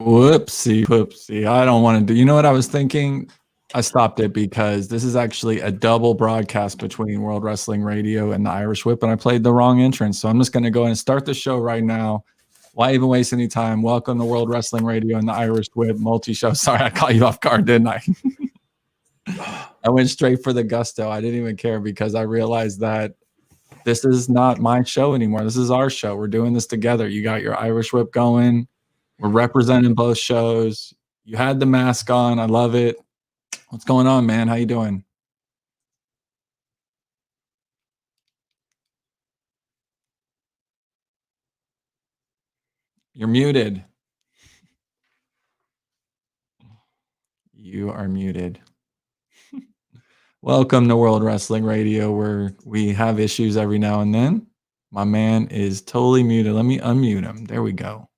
Whoopsie. I don't want to do. You know what I was thinking? I stopped it because this is actually a double broadcast between World Wrestling Radio and the Irish Whip, and I played the wrong entrance. So I'm just going to go ahead and start the show right now. Why even waste any time? Welcome to World Wrestling Radio and the Irish Whip multi-show. Sorry, I caught you off guard, didn't I? I went straight for the gusto. I didn't even care because I realized that this is not my show anymore. This is our show. We're doing this together. You got your Irish Whip going. We're representing both shows. You had the mask on. I love it. What's going on, man? How you doing? You're muted. You are muted. Welcome to World Wrestling Radio, where we have issues every now and then. My man is totally muted. Let me unmute him. There we go.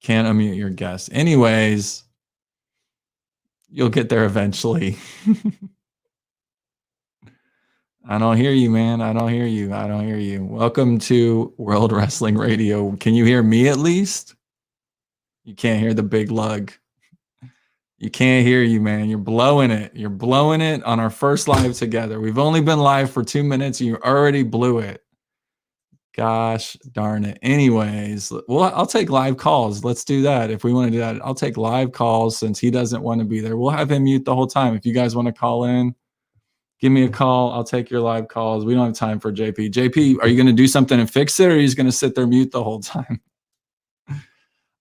Can't unmute your guest. Anyways, you'll get there eventually. I don't hear you, man. I don't hear you. Welcome to World Wrestling Radio. Can you hear me at least? You can't hear the big lug. You can't hear you, man. You're blowing it. You're blowing it on our first live together. We've only been live for 2 minutes. You already blew it. Gosh darn it. Anyways, well, I'll take live calls. Let's do that. If we want to do that, I'll take live calls since he doesn't want to be there. We'll have him mute the whole time. If you guys want to call in, give me a call. I'll take your live calls. We don't have time for JP. JP, are you going to do something and fix it, or are you just going to sit there mute the whole time?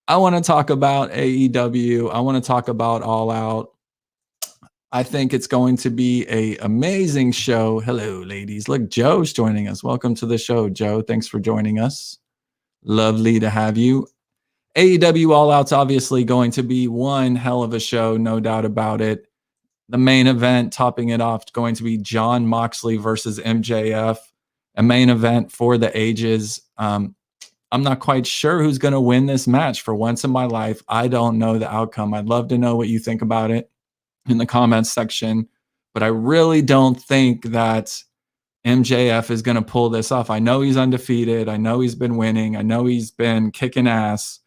I want to talk about AEW. I want to talk about All Out. I think it's going to be an amazing show. Hello, ladies. Look, Joe's joining us. Welcome to the show, Joe. Thanks for joining us. Lovely to have you. AEW All Out's obviously going to be one hell of a show, no doubt about it. The main event, topping it off, going to be Jon Moxley versus MJF, a main event for the ages. I'm not quite sure who's going to win this match. For once in my life, I don't know the outcome. I'd love to know what you think about it in the comments section, but I really don't think that MJF is going to pull this off. I know he's undefeated. I know he's been winning. I know he's been kicking ass,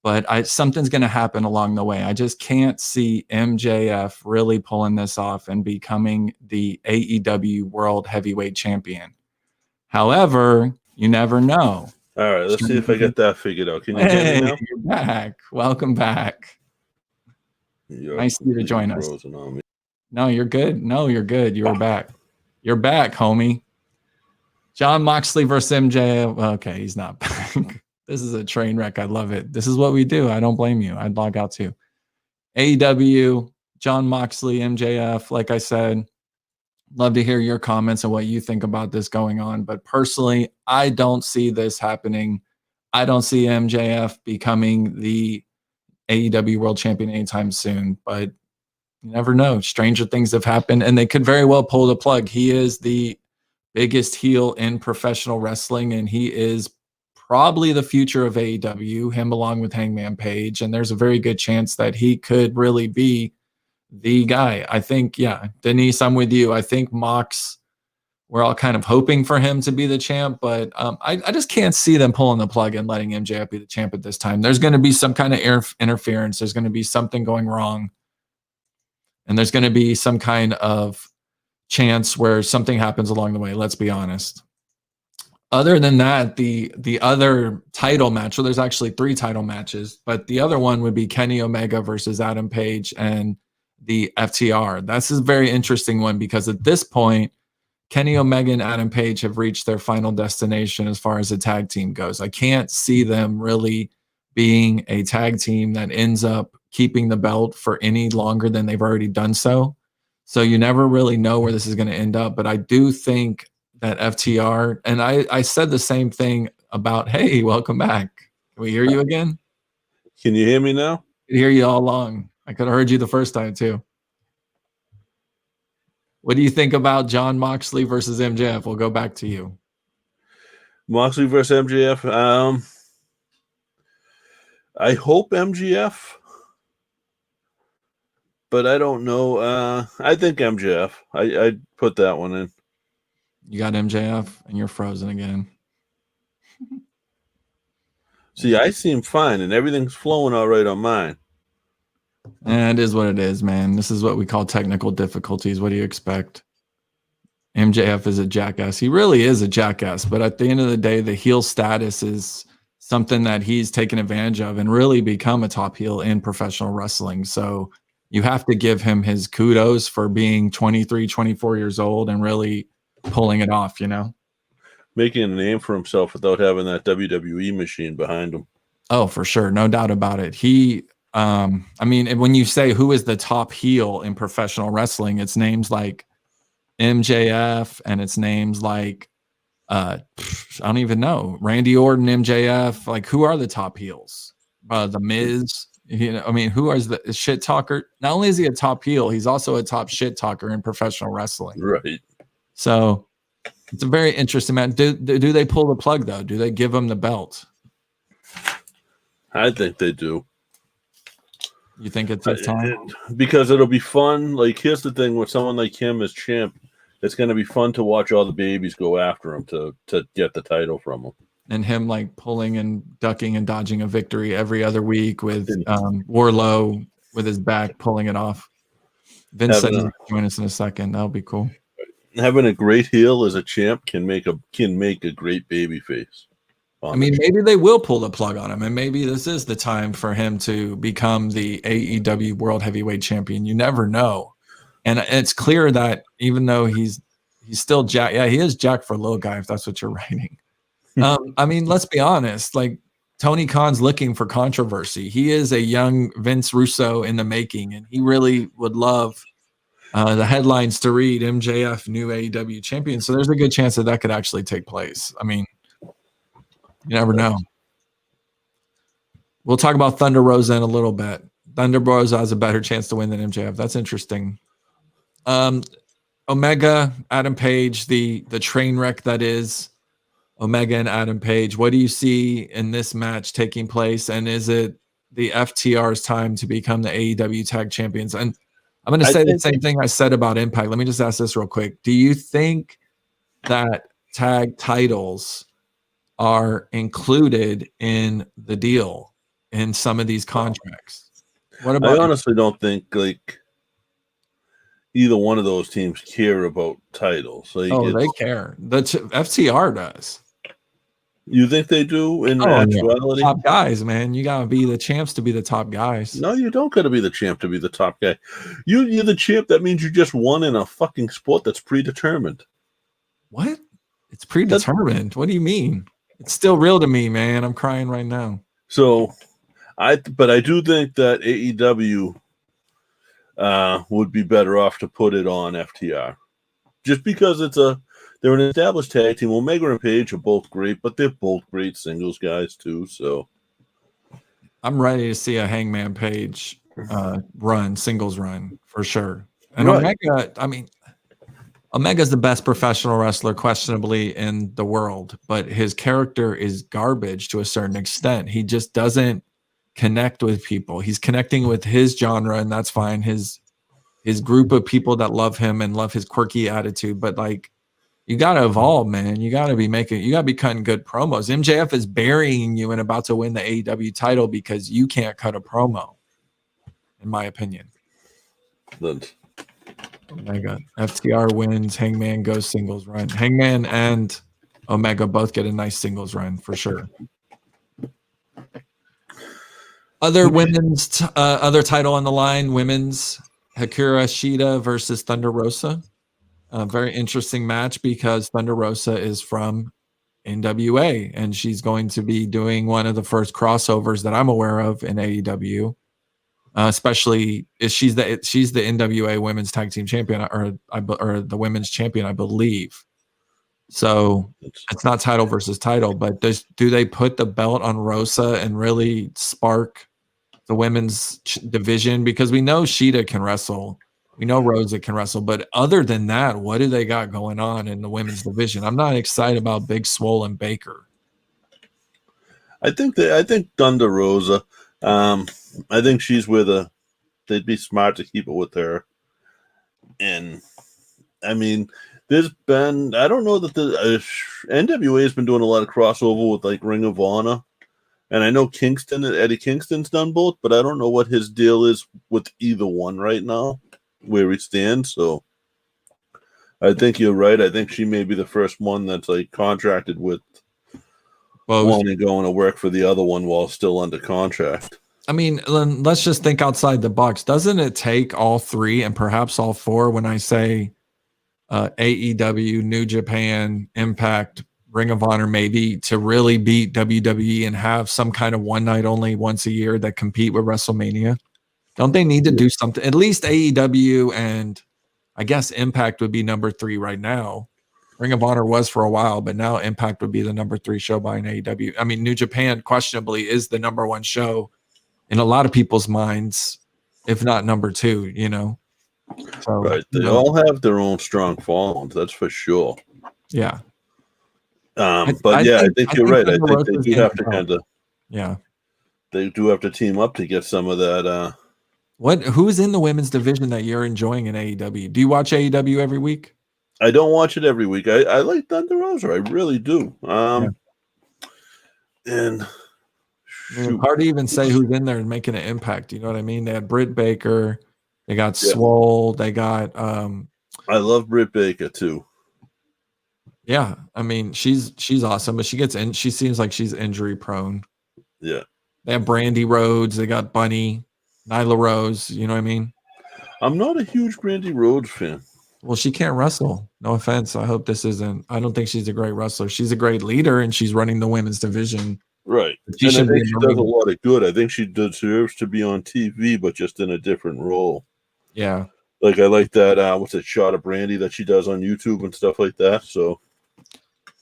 but something's going to happen along the way. I just can't see MJF really pulling this off and becoming the AEW World Heavyweight Champion. However, you never know. All right, let's see if I get that figured out. Can you hear me now? You're back. Welcome back. Nice of you to join us. No, you're good. You're good. You're back. You're back, homie. Jon Moxley versus MJF. Okay, he's not back. This is a train wreck. I love it. This is what we do. I don't blame you. I'd log out too. AEW, Jon Moxley, MJF. Like I said, love to hear your comments and what you think about this going on. But personally, I don't see this happening. I don't see MJF becoming the AEW World Champion anytime soon. But you never know. Stranger things have happened, and they could very well pull the plug. He is the biggest heel in professional wrestling, and he is probably the future of AEW, him along with Hangman Page. And there's a very good chance that he could really be the guy. I think, yeah, Denise, I'm with you. I think Mox, we're all kind of hoping for him to be the champ, but I just can't see them pulling the plug and letting MJF be the champ at this time. There's going to be some kind of interference. There's going to be something going wrong. And there's going to be some kind of chance where something happens along the way. Let's be honest. Other than that, the other title match, so there's actually 3 title matches, but the other one would be Kenny Omega versus Adam Page and the FTR. That's a very interesting one because at this point, Kenny Omega and Adam Page have reached their final destination as far as a tag team goes. I can't see them really being a tag team that ends up keeping the belt for any longer than they've already done so. So you never really know where this is going to end up. But I do think that FTR, and I said the same thing about, hey, welcome back. Can we hear you again? Can you hear me now? I could hear you all along. I could have heard you the first time too. What do you think about Jon Moxley versus MJF? We'll go back to you. Moxley versus MJF. I hope MJF, but I don't know. I think MJF. I'd put that one in. You got MJF, and you're frozen again. See, I seem fine, and everything's flowing all right on mine. And it is what it is, man. This is what we call technical difficulties. What do you expect? MJF is a jackass. He really is a jackass. But at the end of the day, the heel status is something that he's taken advantage of and really become a top heel in professional wrestling. So you have to give him his kudos for being 23, 24 years old and really pulling it off, Making a name for himself without having that WWE machine behind him. Oh, for sure. No doubt about it. When you say who is the top heel in professional wrestling, it's names like MJF and it's names like I don't even know, Randy Orton, MJF. Like, who are the top heels? The Miz. Who is the shit talker? Not only is he a top heel, he's also a top shit talker in professional wrestling. Right. So it's a very interesting man. Do they pull the plug though? Do they give him the belt? I think they do. You think it's his time? Because it'll be fun. Like, here's the thing with someone like him as champ, it's going to be fun to watch all the babies go after him to get the title from him. And him like pulling and ducking and dodging a victory every other week with Wardlow with his back pulling it off. Vince said he'll join us in a second. That'll be cool. Having a great heel as a champ can make a great baby face. Maybe they will pull the plug on him, and maybe this is the time for him to become the AEW World Heavyweight Champion. You never know. And it's clear that even though he's still jacked, he is jacked for a little guy, if that's what you're writing. Let's be honest. Like, Tony Khan's looking for controversy. He is a young Vince Russo in the making, and he really would love the headlines to read MJF new AEW champion. So there's a good chance that could actually take place. You never know. We'll talk about Thunder Rosa in a little bit. Thunder Rosa has a better chance to win than MJF. That's interesting. Omega, Adam Page, the train wreck that is Omega and Adam Page. What do you see in this match taking place? And is it the FTR's time to become the AEW tag champions? And I'm going to say the same thing I said about Impact. Let me just ask this real quick. Do you think that tag titles are included in the deal in some of these contracts? What about? I honestly don't think like either one of those teams care about titles. Like, they care. The FTR does. You think they do in actuality? Top guys, man. You gotta be the champs to be the top guys. No, you don't gotta be the champ to be the top guy. You're the champ. That means you just won in a fucking sport that's predetermined. What? It's predetermined. What do you mean? It's still real to me, man. I'm crying right now. So, I do think that AEW would be better off to put it on FTR, just because they're an established tag team. Omega and Page are both great, but they're both great singles guys too. So, I'm ready to see a Hangman Page singles run for sure. And right. Omega's the best professional wrestler, questionably, in the world, but his character is garbage to a certain extent. He just doesn't connect with people. He's connecting with his genre, and that's fine. His group of people that love him and love his quirky attitude. But like, you gotta evolve, man. You gotta be cutting good promos. MJF is burying you and about to win the AEW title because you can't cut a promo, in my opinion. Omega. FTR wins. Hangman goes singles run. Hangman and Omega both get a nice singles run for sure. Other women's other title on the line, women's Hikaru Shida versus Thunder Rosa. A very interesting match because Thunder Rosa is from NWA and she's going to be doing one of the first crossovers that I'm aware of in AEW. Especially if she's the NWA Women's Tag Team Champion or the Women's Champion, I believe. So it's not title versus title, but do they put the belt on Rosa and really spark the women's division? Because we know Shida can wrestle, we know Rosa can wrestle, but other than that, what do they got going on in the women's division? I'm not excited about Big Swole and Baker. I think Thunder Rosa. I think she's with they'd be smart to keep it with her. And I mean, I don't know that the NWA has been doing a lot of crossover with like Ring of Honor And I know Eddie Kingston's done both, but I don't know what his deal is with either one right now, where he stands. So I think you're right. I think she may be the first one that's like contracted with one and going to work for the other one while still under contract. I mean, let's just think outside the box. Doesn't it take all three and perhaps all four when I say AEW, New Japan, Impact, Ring of Honor, maybe, to really beat WWE and have some kind of one night only once a year that compete with WrestleMania? Don't they need to do something? At least AEW and I guess Impact would be number 3 right now. Ring of Honor was for a while, but now Impact would be the number 3 show behind AEW. I mean, New Japan questionably is the number 1 show in a lot of people's minds, if not number 2, you know. So, right. They all have their own strong followings, that's for sure. Yeah. But I think you're right. I think they do have to kind of, they do have to team up to get some of that. Who's in the women's division that you're enjoying in AEW? Do you watch AEW every week? I don't watch it every week. I like Thunder Rosa. I really do. And it's hard to even say who's in there and making an impact. You know what I mean? They had Britt Baker. They got Swole. They got. I love Britt Baker too. Yeah, I mean she's awesome, but she gets in. She seems like she's injury prone. Yeah. They have Brandy Rhodes. They got Bunny, Nyla Rose. You know what I mean? I'm not a huge Brandy Rhodes fan. Well, she can't wrestle. No offense. I hope this isn't. I don't think she's a great wrestler. She's a great leader, and she's running the women's division. Right. And I think she does a lot of good. I think she deserves to be on TV, but just in a different role. Yeah. Like I like that. What's it? Shot of Brandy that she does on YouTube and stuff like that. So.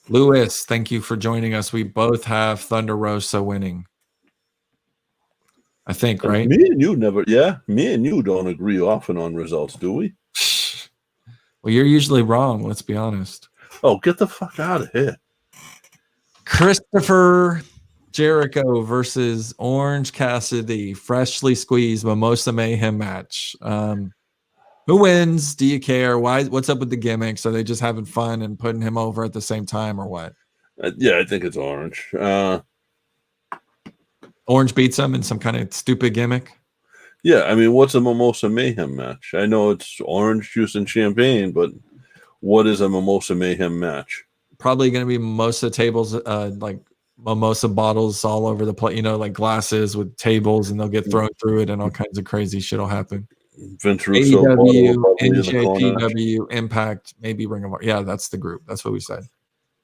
Lewis, thank you for joining us. We both have Thunder Rosa winning. I think, right? Me and you don't agree often on results, do we? Well, you're usually wrong, let's be honest. Oh, get the fuck out of here. Christopher Jericho versus Orange Cassidy, freshly squeezed Mimosa Mayhem match. Who wins? Do you care? What's up with the gimmicks? Are they just having fun and putting him over at the same time or what? I think it's Orange. Orange beats him in some kind of stupid gimmick? Yeah, I mean, what's a Mimosa Mayhem match? I know it's orange juice and champagne, but what is a Mimosa Mayhem match? Probably going to be mimosa tables, like mimosa bottles all over the place, you know, like glasses with tables, and they'll get thrown through it, and all kinds of crazy shit will happen. Vince Russo, AEW, NJPW, Impact, maybe Ring of Honor. Yeah, that's the group. That's what we said.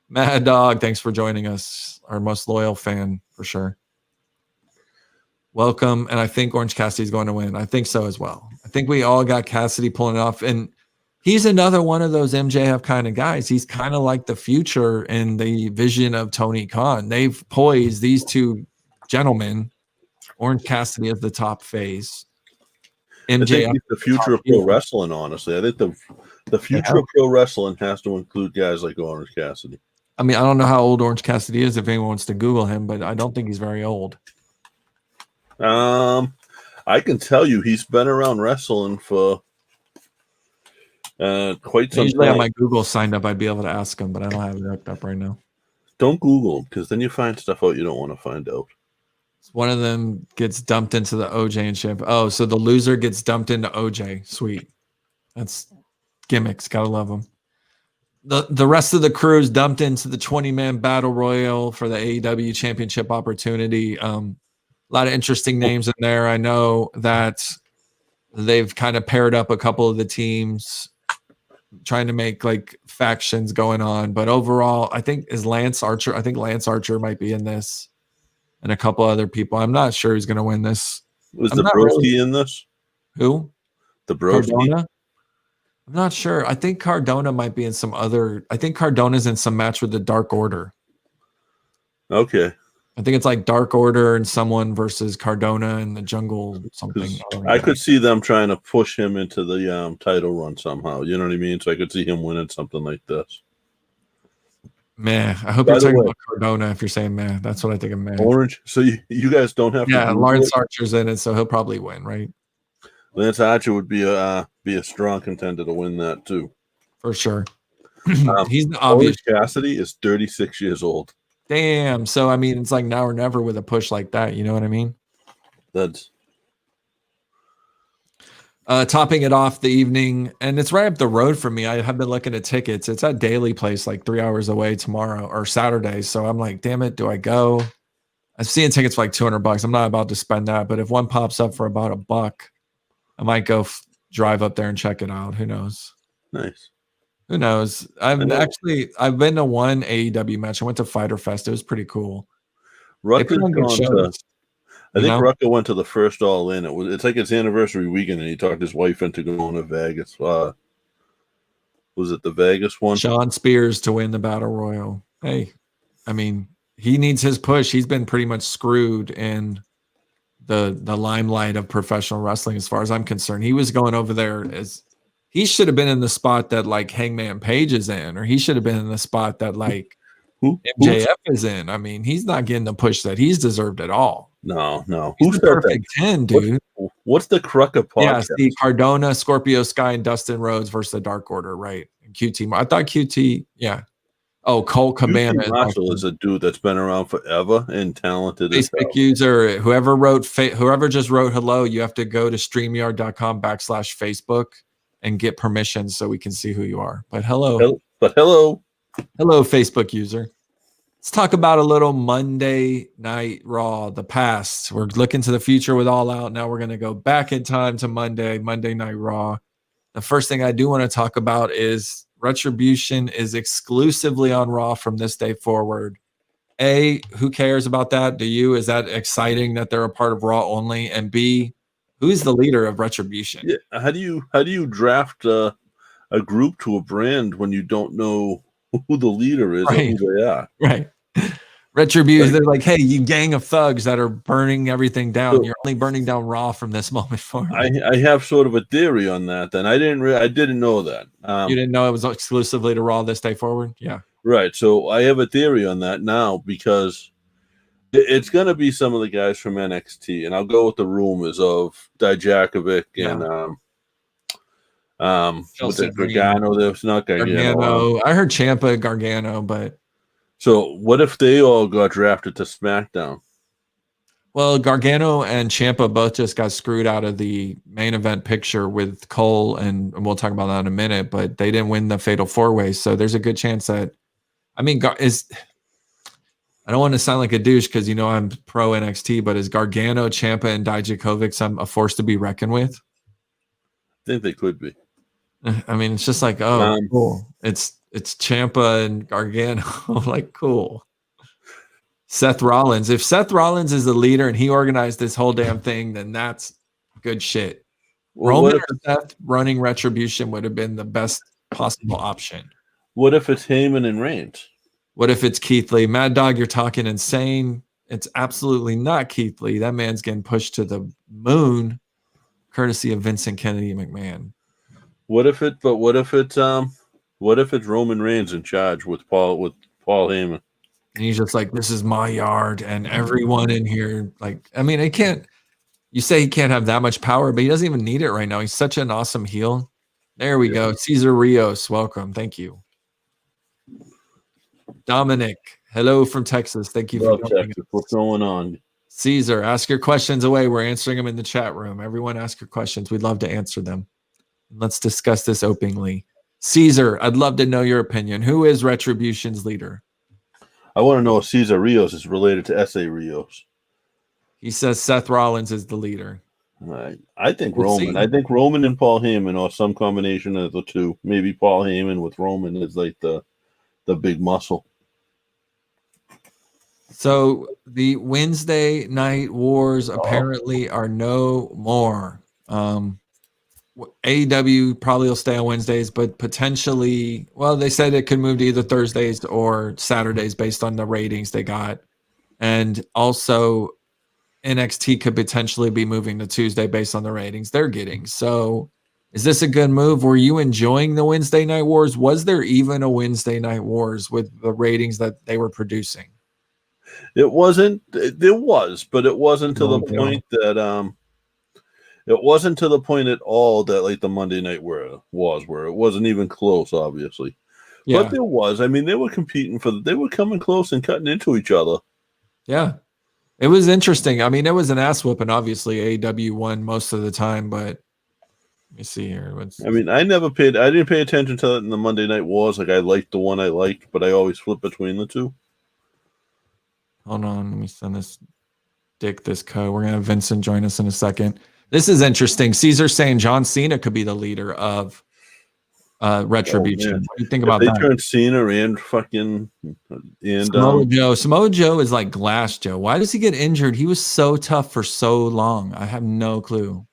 Mad Dog, thanks for joining us. Our most loyal fan, for sure. Welcome, and I think Orange Cassidy's going to win. I think so as well. I think we all got Cassidy pulling it off, and he's another one of those MJF kind of guys. He's kind of like the future in the vision of Tony Khan. They've poised these two gentlemen. Orange Cassidy is the top face. MJF, I think he's the future of pro wrestling, honestly. I think the future of pro wrestling has to include guys like Orange Cassidy. I mean, I don't know how old Orange Cassidy is if anyone wants to Google him, but I don't think he's very old. I can tell you he's been around wrestling for quite some Usually time. on my Google signed up, I'd be able to ask him, but I don't have it hooked up right now. Don't Google, because then you find stuff out you don't want to find out. One of them gets dumped into the OJ and shampoo. Oh, so the loser gets dumped into OJ. Sweet. That's gimmicks. Gotta love them. The rest of the crew is dumped into the 20-man battle royal for the AEW championship opportunity. A lot of interesting names in there. I know that they've kind of paired up a couple of the teams, trying to make like factions going on. But overall, I think Lance Archer might be in this, and a couple other people. I'm not sure who's going to win this. Was the Broski in this? Who? The Broski? Cardona? I'm not sure. I think Cardona might be in some other. I think Cardona's in some match with the Dark Order. Okay. I think it's like Dark Order and someone versus Cardona in the jungle something. I could see them trying to push him into the title run somehow. You know what I mean? So I could see him winning something like this. Meh. I hope you're talking about Cardona if you're saying meh. That's what I think of meh. Orange. So you guys don't have to. Yeah, Lance Archer's in it, so he'll probably win, right? Lance Archer would be a strong contender to win that too. For sure. He's the obvious. Orange Cassidy is 36 years old. Damn. So I mean, it's like now or never with a push like that. You know what I mean? That's topping it off the evening, and it's right up the road from me. I have been looking at tickets. It's at Daily Place, like 3 hours away tomorrow or Saturday. So I'm like, damn it, do I go? I'm seeing tickets for like $200. I'm not about to spend that, but if one pops up for about $1, I might go drive up there and check it out. Who knows? nice. Who knows? I've been to one AEW match. I went to Fighter Fest. It was pretty cool. Rucka's gone to. I think Rucka went to the first All In. It's like its anniversary weekend, and he talked his wife into going to Vegas. Was it the Vegas one? Sean Spears to win the Battle Royal. Hey, I mean, he needs his push. He's been pretty much screwed in the limelight of professional wrestling, as far as I'm concerned. He was going over there as he should have been in the spot that like Hangman Page is in, or he should have been in the spot that like MJF is in. I mean, he's not getting the push that he's deserved at all. No. Who's the perfect 10, dude? What's the Krucka podcast? Yeah, Steve Cardona, Scorpio Sky, and Dustin Rhodes versus the Dark Order, right? And QT. I thought QT, yeah. Oh, Cole Cabana. Marshall is a dude that's been around forever and talented. Facebook user, whoever just wrote hello, you have to go to streamyard.com/Facebook and get permission so we can see who you are. But hello. Hello, Facebook user. Let's talk about a little Monday Night Raw, the past. We're looking to the future with All Out. Now we're going to go back in time to Monday Night Raw. The first thing I do want to talk about is Retribution is exclusively on Raw from this day forward. A, who cares about that? Do you? Is that exciting that they're a part of Raw only? And B, who's the leader of Retribution? Yeah, how do you draft a group to a brand when you don't know who the leader is or who they are? Right. Retribution, they're like, hey, you gang of thugs that are burning everything down. So, you're only burning down Raw from this moment forward. I have sort of a theory on that. Then I didn't know that. You didn't know it was exclusively to Raw this day forward? Yeah. Right. So I have a theory on that now because it's going to be some of the guys from NXT, and I'll go with the rumors of Dijakovic and what's it, Gargano? There's not Gargano. I heard Ciampa, Gargano, but. So what if they all got drafted to SmackDown? Well, Gargano and Ciampa both just got screwed out of the main event picture with Cole, and we'll talk about that in a minute, but they didn't win the Fatal 4-Way, so there's a good chance that, I mean, I don't want to sound like a douche because, you know, I'm pro NXT, but is Gargano, Ciampa, and Dijakovic a force to be reckoned with? I think they could be. I mean, it's just like, cool. It's Ciampa and Gargano. Like, cool. Seth Rollins. If Seth Rollins is the leader and he organized this whole damn thing, then that's good shit. Well, Roman or Seth running Retribution would have been the best possible option. What if it's Heyman and Reigns? What if it's Keith Lee? Mad Dog, you're talking insane. It's absolutely not Keith Lee. That man's getting pushed to the moon, courtesy of Vincent Kennedy McMahon. What if it's Roman Reigns in charge with Paul Heyman? And he's just like, this is my yard, and everyone in here, like, I mean, you say he can't have that much power, but he doesn't even need it right now. He's such an awesome heel. There we go. Cesar Rios, welcome. Thank you. Dominic, hello from Texas. Thank you for Texas. What's going on? Caesar, ask your questions away. We're answering them in the chat room. Everyone ask your questions. We'd love to answer them. Let's discuss this openly. Caesar, I'd love to know your opinion. Who is Retribution's leader? I want to know if Cesar Rios is related to S.A. Rios. He says Seth Rollins is the leader. I think Roman. I think Roman and Paul Heyman, or some combination of the two. Maybe Paul Heyman with Roman is like the big muscle. So the Wednesday Night Wars apparently are no more. AEW probably will stay on Wednesdays, but potentially, well, they said it could move to either Thursdays or Saturdays based on the ratings they got. And also NXT could potentially be moving to Tuesday based on the ratings they're getting. So is this a good move? Were you enjoying the Wednesday Night Wars? Was there even a Wednesday Night Wars with the ratings that they were producing? It wasn't. There was, but it wasn't to the point that it wasn't to the point at all that like the Monday Night was, where it wasn't even close, obviously. But there was. I mean, they were competing they were coming close and cutting into each other. Yeah. It was interesting. I mean, it was an ass whooping. Obviously, AEW won most of the time, but let me see here. I mean, I didn't pay attention to it in the Monday Night Wars. Like, I liked the one I liked, but I always flip between the two. Hold on. Let me send this code. We're going to have Vincent join us in a second. This is interesting. Caesar's saying John Cena could be the leader of Retribution. What do you think about that? They turned Cena and fucking Samoa Joe. Samoa Joe is like Glass Joe. Why does he get injured? He was so tough for so long. I have no clue.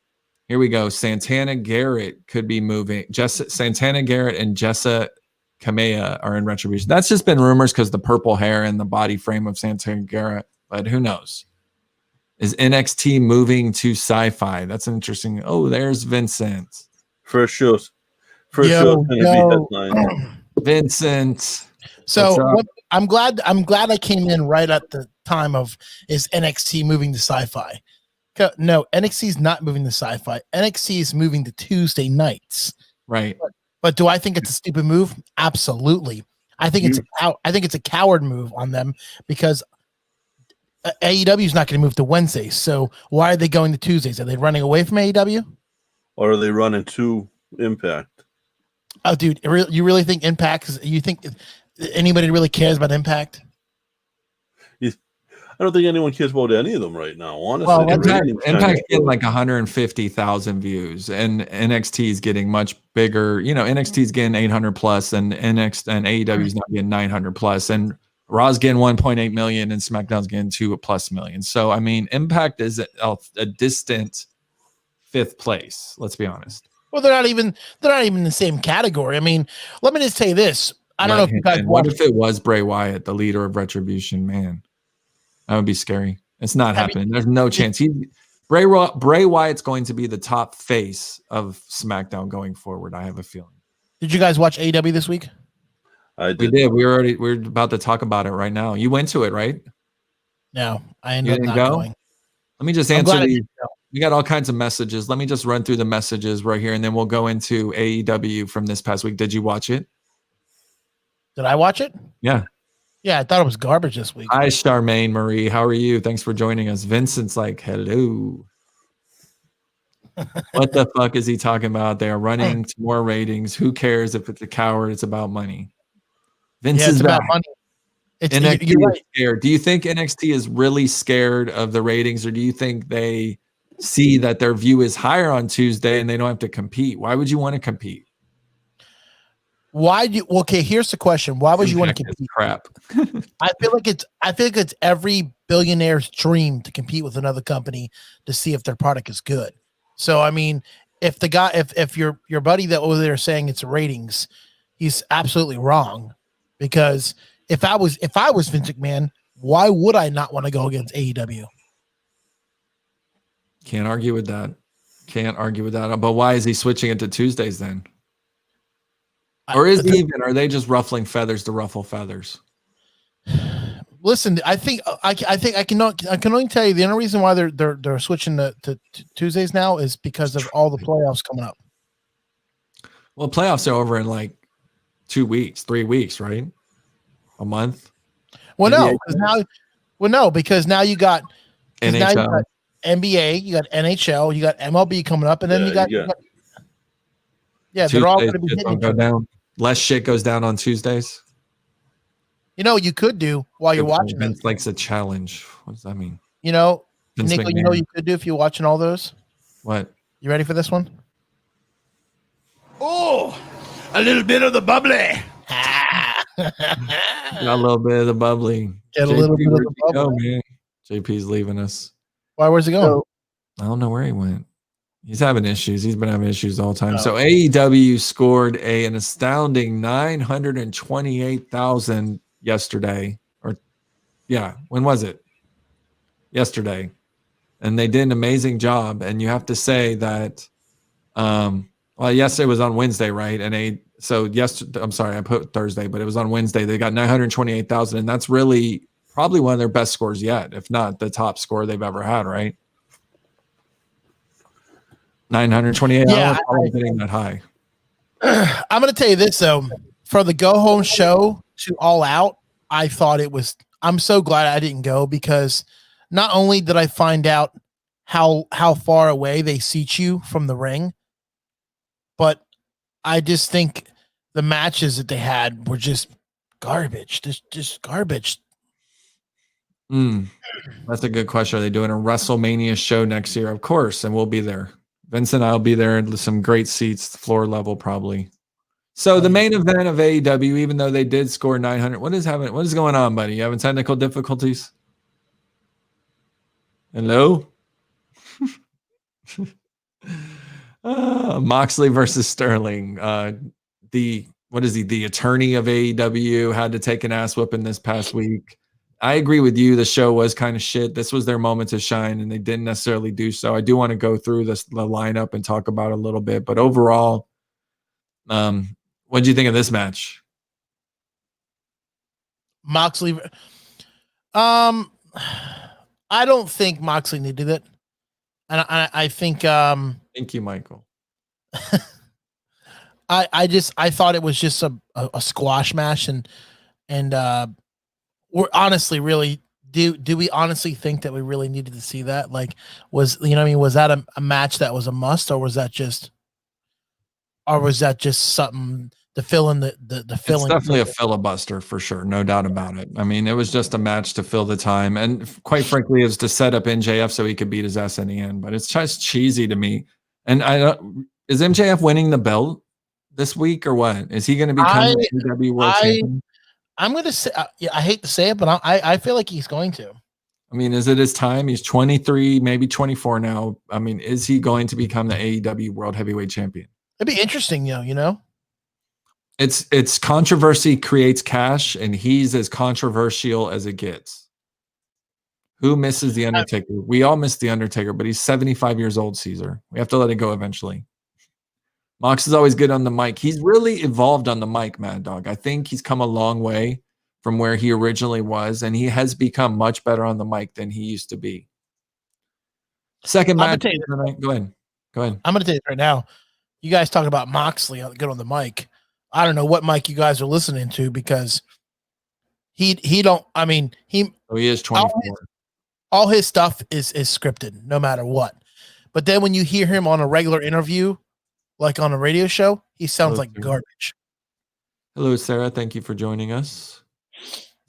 Here we go. Santana Garrett could be moving. Santana Garrett and Jessa Kamea are in Retribution. That's just been rumors because the purple hair and the body frame of Santana Garrett. But who knows? Is NXT moving to Sci-Fi? That's an interesting. Oh, there's Vincent. First show. Vincent. So I'm glad I came in right at the time of is NXT moving to Sci-Fi. No, NXT is not moving to Sci-Fi. NXT is moving to Tuesday nights. Right. But do I think it's a stupid move? Absolutely. I think it's a coward move on them because AEW is not going to move to Wednesdays. So why are they going to Tuesdays? Are they running away from AEW? Or are they running to Impact? Oh, dude, you really think Impact? You think anybody really cares about Impact? I don't think anyone cares about any of them right now, honestly. Well, Impact's getting like 150,000 views, and NXT is getting much bigger. You know, NXT is getting 800 plus, and AEW is not getting 900 plus, and Raw's getting 1.8 million, and SmackDown's getting 2+ million. So, I mean, Impact is a distant fifth place. Let's be honest. Well, they're not even in the same category. I mean, let me just tell you this. I don't know if you guys what if it was Bray Wyatt, the leader of Retribution, man? That would be scary. It's not happening. There's no chance. Bray Wyatt's going to be the top face of SmackDown going forward. I have a feeling. Did you guys watch AEW this week? I did. We did. We're about to talk about it right now. You went to it, right? No, I ended up not going. Let me just answer these. We got all kinds of messages. Let me just run through the messages right here, and then we'll go into AEW from this past week. Did you watch it? Did I watch it? Yeah. Yeah, I thought it was garbage this week. Hi, Charmaine Marie. How are you? Thanks for joining us. Vincent's like, hello. What the fuck is he talking about? They are running to more ratings. Who cares if it's a coward? It's about money. Vince is about back. money. NXT is scared. Do you think NXT is really scared of the ratings, or do you think they see that their view is higher on Tuesday and they don't have to compete? Why would you want to compete? Okay, here's the question. Why would you want to compete? Crap. I feel like it's every billionaire's dream to compete with another company to see if their product is good. So I mean, if your buddy that over there saying it's ratings, he's absolutely wrong. Because if I was Vince McMahon, why would I not want to go against AEW? Can't argue with that. But why is he switching it to Tuesdays then? Or is he even? Are they just ruffling feathers to ruffle feathers? Listen, I think I can only tell you the only reason why they're switching to Tuesdays now is because of all the playoffs coming up. Well, playoffs are over in like 2 weeks, 3 weeks, right? A month. Well, no, because now you got NHL, now you got NBA, you got NHL, you got MLB coming up, and then you got they're all going to be hitting go down. Less shit goes down on Tuesdays. You know, you could do while you're watching. Vince likes a challenge. What does that mean? You know, Vince Nico, McMahon. you know what you could do if you're watching all those? What? You ready for this one? Oh, a little bit of the bubbly. Got a little bit of the bubbly. Get a little bit of the bubbly. Man. JP's leaving us. Why? Where's he going? I don't know where he went. He's having issues. He's been having issues the whole time. So AEW scored an astounding 928,000 yesterday. When was it? Yesterday. And they did an amazing job. And you have to say that, yesterday was on Wednesday, right? And yesterday, I'm sorry, I put Thursday, but it was on Wednesday. They got 928,000, and that's really probably one of their best scores yet, if not the top score they've ever had, right? 928. Yeah, I was getting that high. I'm going to tell you this though. for the go home show to All Out, I thought it was. I'm so glad I didn't go because not only did I find out how far away they seat you from the ring, but I just think the matches that they had were just garbage. Just garbage. That's a good question. Are they doing a WrestleMania show next year? Of course, and we'll be there. Vince and I'll be there in some great seats, floor level probably. So the main event of AEW, even though they did score 900, what is going on, buddy? You having technical difficulties? Hello? Moxley versus Sterling. The attorney of AEW had to take an ass whipping this past week. I agree with you. The show was kind of shit. This was their moment to shine, and they didn't necessarily do so. I do want to go through the lineup and talk about it a little bit, but overall, what did you think of this match? Moxley. I don't think Moxley needed it, and I think. Thank you, Michael. I thought it was just a squash match, and we're honestly really do we honestly think that we really needed to see that? Like, was that a match that was a must, or was that just something to fill in the filling? It's definitely a filibuster for sure, no doubt about it. I mean, it was just a match to fill the time, and quite frankly, it was to set up MJF so he could beat his ass in the end. But it's just cheesy to me. And is MJF winning the belt this week or what? Is he going to become the AEW World Champion? I'm going to say, I hate to say it, but I feel like he's going to. I mean, is it his time? He's 23, maybe 24 now. I mean, is he going to become the AEW World Heavyweight Champion? It'd be interesting, It's controversy creates cash, and he's as controversial as it gets. Who misses The Undertaker? We all miss The Undertaker, but he's 75 years old, Caesar. We have to let it go eventually. Mox is always good on the mic. He's really evolved on the mic, Mad Dog. I think he's come a long way from where he originally was, and he has become much better on the mic than he used to be. Second match. Go ahead. I'm going to tell you right now. You guys talk about Moxley good on the mic. I don't know what mic you guys are listening to because he don't. I mean, he is 24. All his stuff is scripted, no matter what. But then when you hear him on a regular interview, like on a radio show, he sounds like garbage. Hello, Sarah. Thank you for joining us.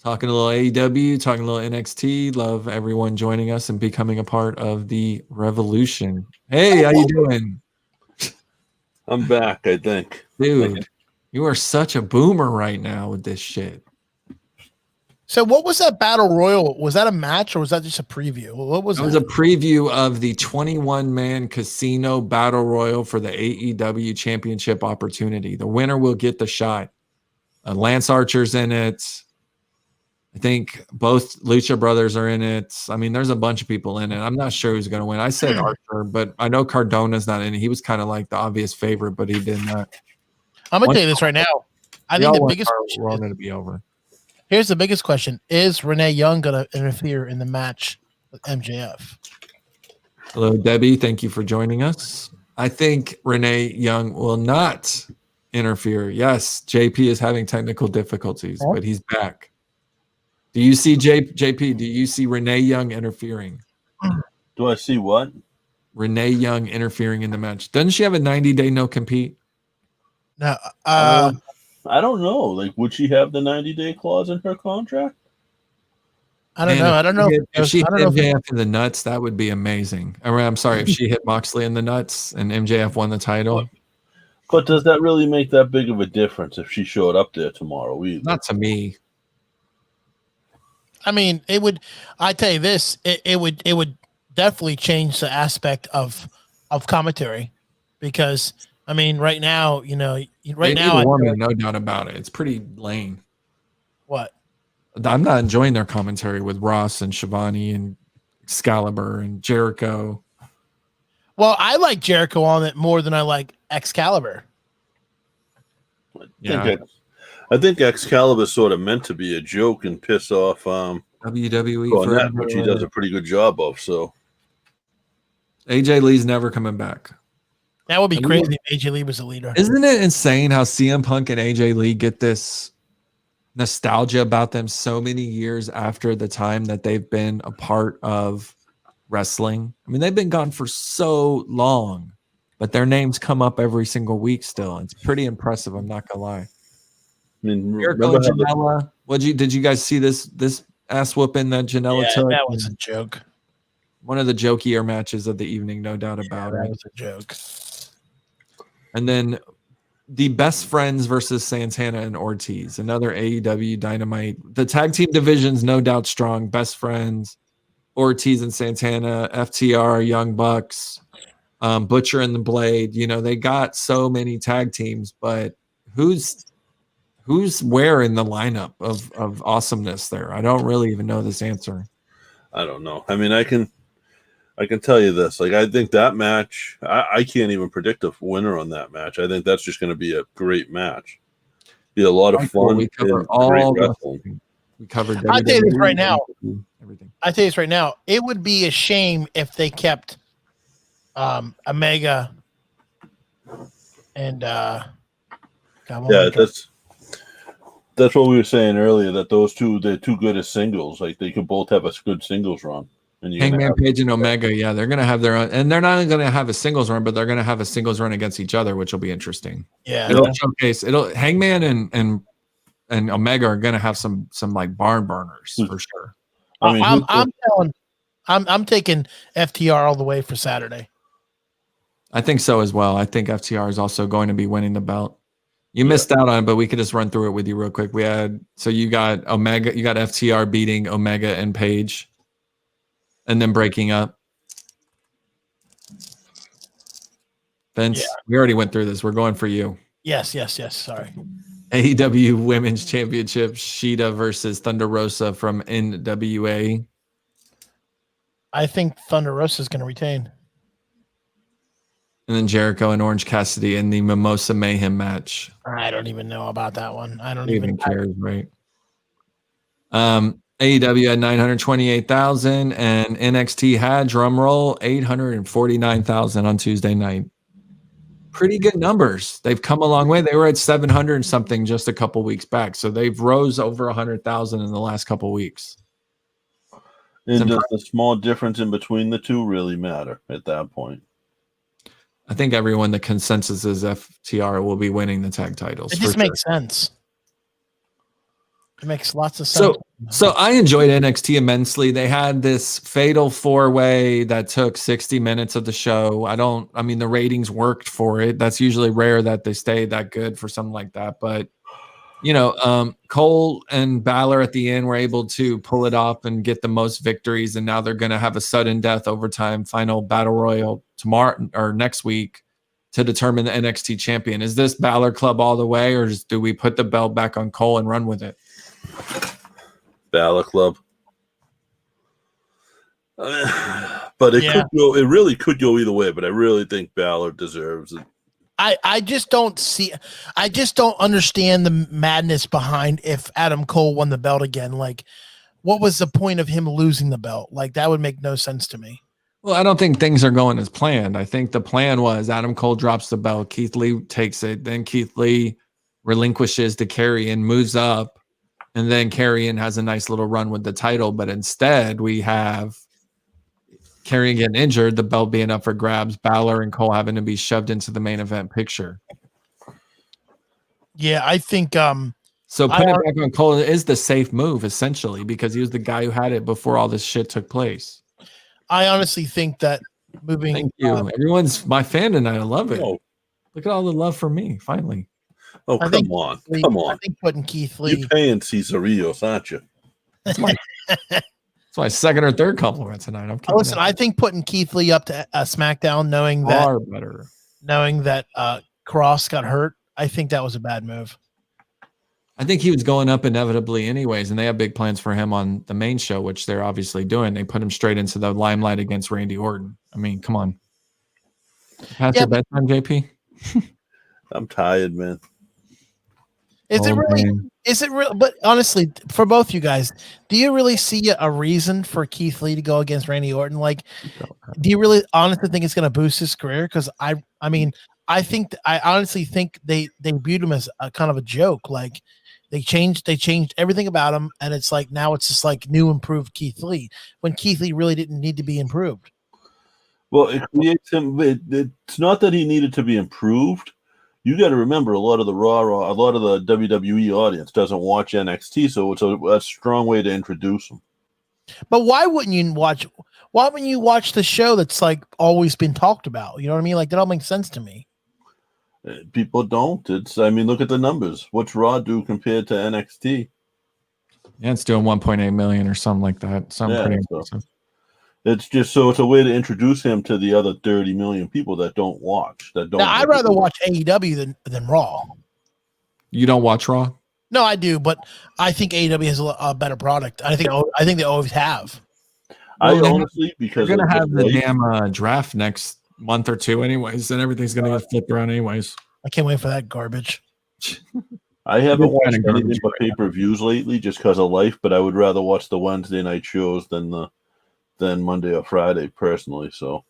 Talking a little AEW, talking a little NXT. Love everyone joining us and becoming a part of the revolution. Hey, how you doing? I'm back, I think. Dude, you are such a boomer right now with this shit. So what was that battle royal? Was that a match or was that just a preview? What was it? It was a preview of the 21-man casino battle royal for the AEW championship opportunity. The winner will get the shot. Lance Archer's in it. I think both Lucha Brothers are in it. I mean, there's a bunch of people in it. I'm not sure who's going to win. I said Archer, but I know Cardona's not in it. He was kind of like the obvious favorite, but he did not. I'm going to tell you this right now. I think the biggest question is to be over. Here's the biggest question. Is Renee Young going to interfere in the match with MJF? Hello, Debbie. Thank you for joining us. I think Renee Young will not interfere. Yes, JP is having technical difficulties, but he's back. Do you see JP? Do you see Renee Young interfering? Do I see what? Renee Young interfering in the match. Doesn't she have a 90-day no compete? No. I don't know. Like, would she have the 90-day clause in her contract? I don't know. If she hit MJF in the nuts, that would be amazing. I'm sorry, if she hit Moxley in the nuts and MJF won the title. But does that really make that big of a difference if she showed up there tomorrow? Not to me. I mean, it would. I tell you this, it would definitely change the aspect of commentary, because I mean, right now, no doubt about it. It's pretty lame. What? I'm not enjoying their commentary with Ross and Shivani and Excalibur and Jericho. Well, I like Jericho on it more than I like Excalibur. I think Excalibur is sort of meant to be a joke and piss off WWE, which he does a pretty good job of. So AJ Lee's never coming back. That would be crazy if AJ Lee was the leader. Isn't it insane how CM Punk and AJ Lee get this nostalgia about them so many years after the time that they've been a part of wrestling? I mean, they've been gone for so long, but their names come up every single week still. It's pretty impressive. I'm not gonna lie. I mean, Jericho and Janela. Did you guys see this ass whooping that Janela took? That was a joke. One of the jokier matches of the evening, no doubt about it. That was a joke. And then the Best Friends versus Santana and Ortiz, another AEW Dynamite. The tag team division's no doubt strong. Best Friends, Ortiz and Santana, FTR, Young Bucks, Butcher and the Blade. You know, they got so many tag teams, but who's where in the lineup of awesomeness there? I don't really even know this answer. I don't know. I mean, I can tell you this. Like, I think that match, I can't even predict a winner on that match. I think that's just going to be a great match. Be a lot of fun. We cover all wrestling. We covered. I tell you this right now. Everything. I tell you this right now. It would be a shame if they kept Omega and that's what we were saying earlier. That those two, they're too good as singles. Like, they could both have a good singles run. And Hangman Page and Omega, yeah, they're gonna have their own, and they're not only gonna have a singles run, but they're gonna have a singles run against each other, which will be interesting. Yeah, it'll showcase. Hangman and Omega are gonna have some like barn burners for sure. I mean, I'm taking FTR all the way for Saturday. I think so as well. I think FTR is also going to be winning the belt. You missed out on it, but we could just run through it with you real quick. You got Omega, you got FTR beating Omega and Page, and then breaking up. Vince, we already went through this. We're going for you. Yes. Sorry. AEW Women's Championship, Shida versus Thunder Rosa from NWA. I think Thunder Rosa is going to retain. And then Jericho and Orange Cassidy in the Mimosa Mayhem match. I don't even know about that one. I don't even care, right? AEW had 928,000 and NXT had, drum roll, 849,000 on Tuesday night. Pretty good numbers. They've come a long way. They were at 700 and something just a couple weeks back. So they've rose over 100,000 in the last couple weeks. And does the small difference in between the two really matter at that point? I think the consensus is FTR will be winning the tag titles. It just makes sense. It makes lots of sense. So I enjoyed NXT immensely. They had this fatal 4-way that took 60 minutes of the show. I mean, the ratings worked for it. That's usually rare that they stay that good for something like that. But, Cole and Balor at the end were able to pull it off and get the most victories. And now they're going to have a sudden death overtime final battle royal tomorrow or next week to determine the NXT champion. Is this Balor Club all the way, or do we put the belt back on Cole and run with it? Balor Club. But it really could go either way, but I really think Balor deserves it. I just don't understand the madness behind if Adam Cole won the belt again. Like, what was the point of him losing the belt? Like, that would make no sense to me. Well, I don't think things are going as planned. I think the plan was Adam Cole drops the belt, Keith Lee takes it, then Keith Lee relinquishes to Karrion, moves up, and then Karrion has a nice little run with the title. But instead, we have Karrion getting injured, the belt being up for grabs, Balor and Cole having to be shoved into the main event picture. Yeah, I think so putting it back on Cole is the safe move, essentially, because he was the guy who had it before all this shit took place. I honestly think that moving. Thank you. Everyone's my fan tonight. I love it. Look at all the love for me, finally. Oh, come on. I think putting Keith Lee. You're paying Cesarios, aren't you? That's my second or third compliment tonight. Listen, I think putting Keith Lee up to SmackDown, knowing that Cross got hurt, I think that was a bad move. I think he was going up inevitably anyways, and they have big plans for him on the main show, which they're obviously doing. They put him straight into the limelight against Randy Orton. I mean, come on. Past your bedtime, JP? I'm tired, man. Is it really? Man. Is it real? But honestly, for both you guys, do you really see a reason for Keith Lee to go against Randy Orton? Like, do you really honestly think it's going to boost his career? Because I mean, I honestly think they viewed him as a kind of a joke. Like, they changed everything about him, and it's like now it's just like new improved Keith Lee when Keith Lee really didn't need to be improved. Well, it creates him. It's not that he needed to be improved. You got to remember, a lot of the WWE audience doesn't watch NXT, so it's a strong way to introduce them. But why wouldn't you watch? Why wouldn't you watch the show that's like always been talked about? You know what I mean? Like that all makes sense to me. People don't. Look at the numbers. What's Raw do compared to NXT? Yeah, it's doing 1.8 million or something like that. Pretty impressive. It's just so it's a way to introduce him to the other 30 million people that don't watch. Now, I'd rather watch AEW than Raw. You don't watch Raw? No, I do, but I think AEW has a better product. I think they always have. Because they're gonna have the damn draft next month or two, anyways, and everything's gonna get flipped around, anyways. I can't wait for that garbage. I haven't watched anything but pay-per-views lately, just because of life. But I would rather watch the Wednesday night shows than Monday or Friday, personally. So,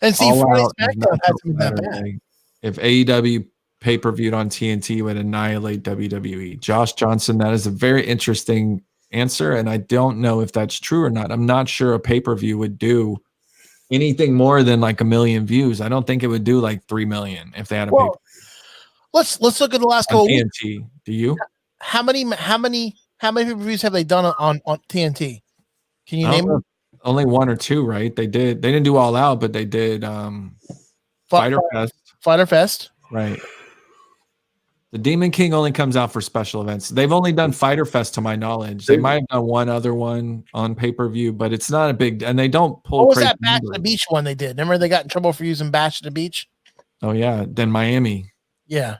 and see, SmackDown hasn't been that bad. If AEW pay-per-viewed on TNT would annihilate WWE. Josh Johnson, that is a very interesting answer, and I don't know if that's true or not. I'm not sure a pay-per-view would do anything more than like 1 million views. I don't think it would do like 3 million if they had a pay-per-view. Let's look at the last couple TNT. Do you? How many pay-per-views have they done on TNT? Can you name them? Only 1 or 2, right? They didn't do All Out, but they did Fighter Fest. Fighter Fest. Right. The Demon King only comes out for special events. They've only done Fighter Fest to my knowledge. They might have done one other one on pay-per-view, but it's not a big, and they don't pull. What was that Bash at the Beach one they did? Remember they got in trouble for using Bash at the Beach? Oh yeah, then Miami. Yeah.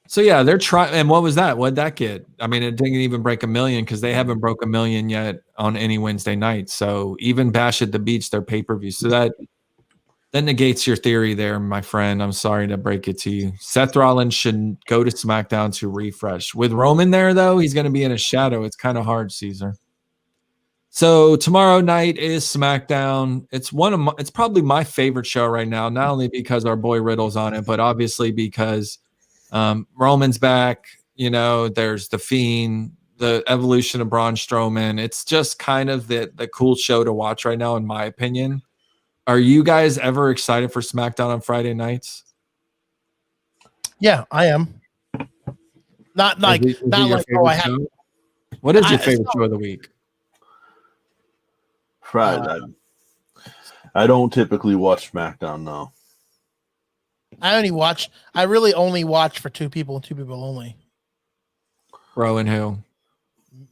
So yeah, they're trying. And what was that? What'd that get? I mean, it didn't even break 1 million because they haven't broke 1 million yet on any Wednesday night. So even Bash at the Beach, their pay-per-view. So that negates your theory there, my friend. I'm sorry to break it to you. Seth Rollins should go to SmackDown to refresh. With Roman there, though, he's going to be in a shadow. It's kind of hard, Caesar. So tomorrow night is SmackDown. It's probably my favorite show right now, not only because our boy Riddle's on it, but obviously because Roman's back. You know, there's The Fiend, the evolution of Braun Strowman. It's just kind of the cool show to watch right now, in my opinion. Are you guys ever excited for SmackDown on Friday nights? Yeah, I am. Not like I have. What is your favorite show of the week? Friday. I don't typically watch SmackDown now. I really only watch for two people and two people only. Bro and who?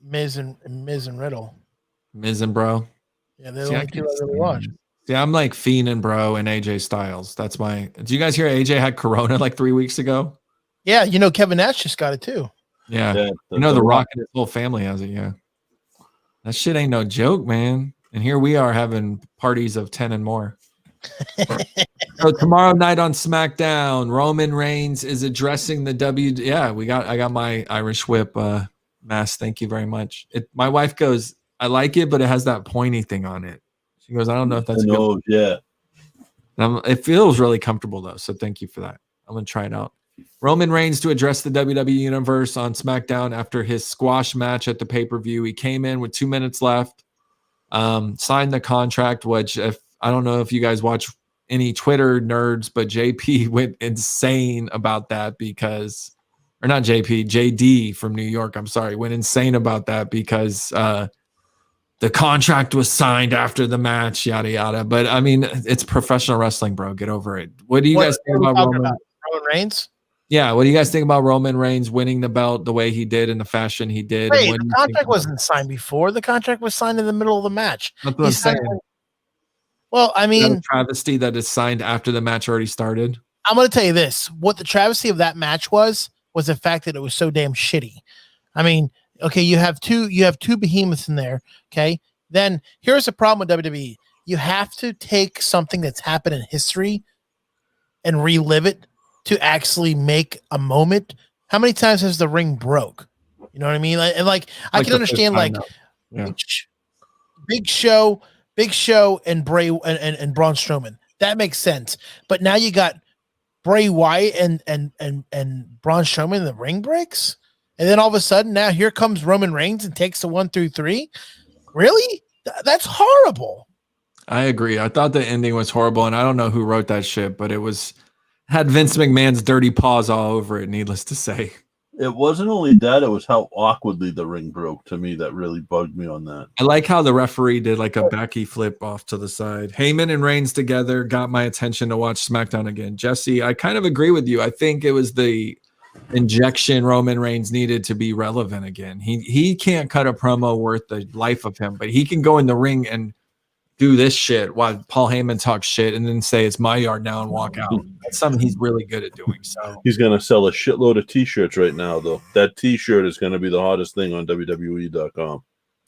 Miz and Riddle. Miz and Bro. Yeah, they're the only two I really watch. Yeah, I'm like Fiend and Bro and AJ Styles. That's my. Did you guys hear AJ had Corona like 3 weeks ago? Yeah, you know Kevin Nash just got it too. Yeah, you know The Rock and his whole family has it. Yeah, that shit ain't no joke, man. And here we are having parties of 10 and more. So tomorrow night on SmackDown, Roman Reigns is addressing the Yeah, I got my Irish Whip mask. Thank you very much. My wife goes, I like it, but it has that pointy thing on it. She goes, I don't know if that's good. Yeah. It feels really comfortable though, so thank you for that. I'm gonna try it out. Roman Reigns to address the WWE Universe on SmackDown after his squash match at the pay-per-view. He came in with 2 minutes left, signed the contract, which I don't know if you guys watch any Twitter nerds, but JP went insane about that JD from New York, I'm sorry, went insane about that because the contract was signed after the match, yada, yada. But, I mean, it's professional wrestling, bro. Get over it. What do you guys think about Roman Reigns? Yeah, what do you guys think about Roman Reigns winning the belt the way he did in the fashion he did? Wait, the contract wasn't signed before. The contract was signed in the middle of the match. That's what I'm saying. Well, I mean, travesty that is signed after the match already started. I'm going to tell you this. What the travesty of that match was the fact that it was so damn shitty. I mean, okay, you have two behemoths in there, okay? Then here's the problem with WWE. You have to take something that's happened in history and relive it to actually make a moment. How many times has the ring broke? You know what I mean? Like I can understand like yeah. Big Show and Bray and Braun Strowman. That makes sense. But now you got Bray Wyatt and Braun Strowman in the ring breaks, and then all of a sudden now here comes Roman Reigns and takes the 1 through 3. Really? That's horrible. I agree. I thought the ending was horrible, and I don't know who wrote that shit, but it had Vince McMahon's dirty paws all over it, needless to say. It wasn't only that, it was how awkwardly the ring broke to me that really bugged me on that. I like how the referee did like a Becky flip off to the side. Heyman and Reigns together got my attention to watch SmackDown again. Jesse, I kind of agree with you. I think it was the injection Roman Reigns needed to be relevant again. He can't cut a promo worth the life of him, but he can go in the ring and do this shit while Paul Heyman talks shit and then say it's my yard now and walk out. That's something he's really good at doing. So he's going to sell a shitload of t-shirts right now, though. That t-shirt is going to be the hottest thing on WWE.com.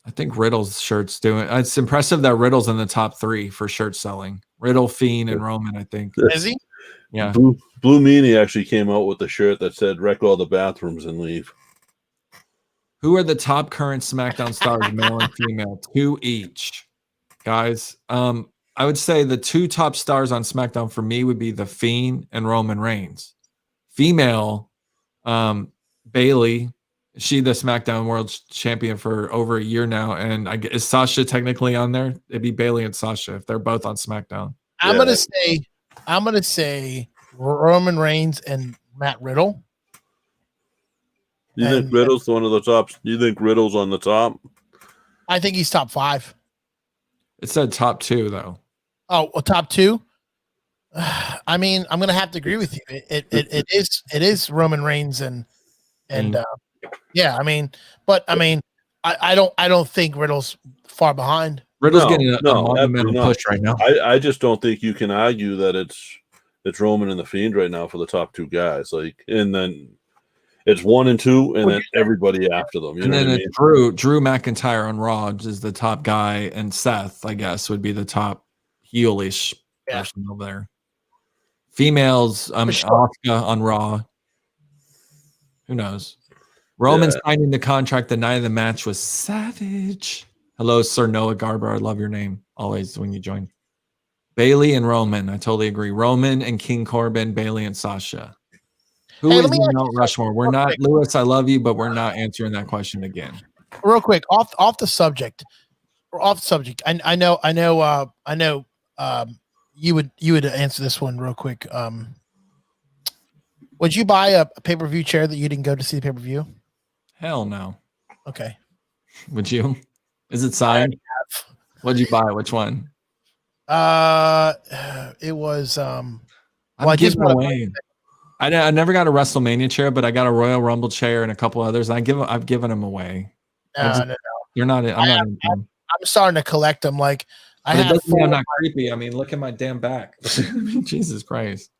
I think Riddle's shirt's doing. It's impressive that Riddle's in the top 3 for shirt selling. Riddle, Fiend, and Roman, I think. Is he? Yeah. Blue Meanie actually came out with a shirt that said "Wreck all the bathrooms and leave." Who are the top current SmackDown stars, male and female? 2 each. Guys, I would say the 2 top stars on SmackDown for me would be The Fiend and Roman Reigns. Female, Bayley. She the SmackDown World Champion for over a year now, and is Sasha technically on there? It'd be Bayley and Sasha if they're both on SmackDown. I'm gonna say Roman Reigns and Matt Riddle. You think Riddle's one of the tops? You think Riddle's on the top? I think he's top 5. It said top 2 though. Oh, well, top 2. I mean, I'm gonna have to agree with you. It is Roman Reigns and yeah. I mean, but I mean, I don't think Riddle's far behind. Riddle's getting a monumental push right now. I just don't think you can argue that it's Roman and the Fiend right now for the top 2 guys. Like, and then it's 1 and 2, and then everybody after them. And then it's Drew McIntyre on Raw is the top guy, and Seth, I guess, would be the top heelish person over there. Females, Asuka on Raw. Who knows? Roman signing the contract the night of the match was savage. Hello, Sir Noah Garber. I love your name always when you join. Bayley and Roman. I totally agree. Roman and King Corbin, Bayley and Sasha. Who is in Mount Rushmore? We're not, Lewis, I love you, but we're not answering that question again. Real quick, off the subject. I know you would answer this one real quick. Would you buy a pay-per-view chair that you didn't go to see the pay-per-view? Hell no. Okay. Would you? Is it signed? What'd you buy? Which one? It was I never got a WrestleMania chair, but I got a Royal Rumble chair and a couple others. I've given them away. No. You're not. I'm starting to collect them. Like I'm not creepy. I mean, look at my damn back. Jesus Christ.